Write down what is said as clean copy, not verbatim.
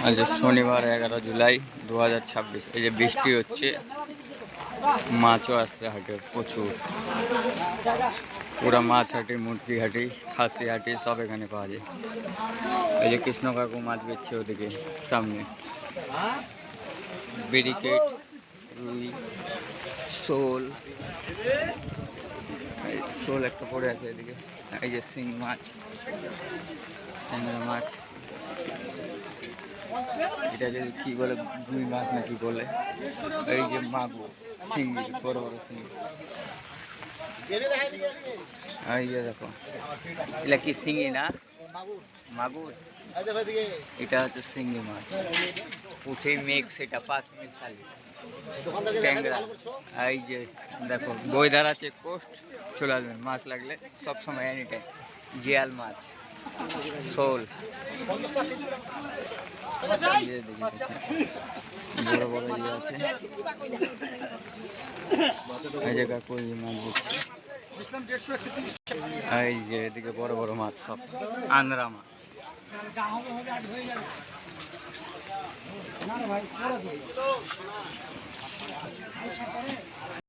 আজ শনিবার 11 জুলাই 2026। এই যে বৃষ্টি হচ্ছে, মাছও আসছে হাটে প্রচুর। পুরা মাছ হাটি, মুরগি হাটি, খাসি হাটি সব এখানে পাওয়া যায়। এই যে কৃষ্ণ কাকু মাছ বেচছে ওদিকে সামনে। ব্রিকেট, রুই, শোল, শোল একটা পড়ে আছে এদিকে। এই যে শিং মাছ, ট্যাংরা মাছ, এটাকে কি বলে, রুই মাছ না কি বলে। এই যে মাগুর, চিংড়ি, বড় বড় চিংড়ি। এই যে দেখো, এটা কি শিঙি না মাগুর? এটা হচ্ছে শিঙি মাছ, পুঁটি মিক্স, এটা 5 মিনিট খালি। ট্যাংরা, এই যে দেখো বইদার আছে, কোস্ট চলে আসবেন মাছ লাগলে সবসময়, এনি টাইম। জিয়াল মাছ, শোল, বড় বড় ইয়ে আছে। এই জায়গা কই মাছ দিচ্ছে। এই যে এদিকে বড় বড় মাছ, সব আন্দ্রা মাছ।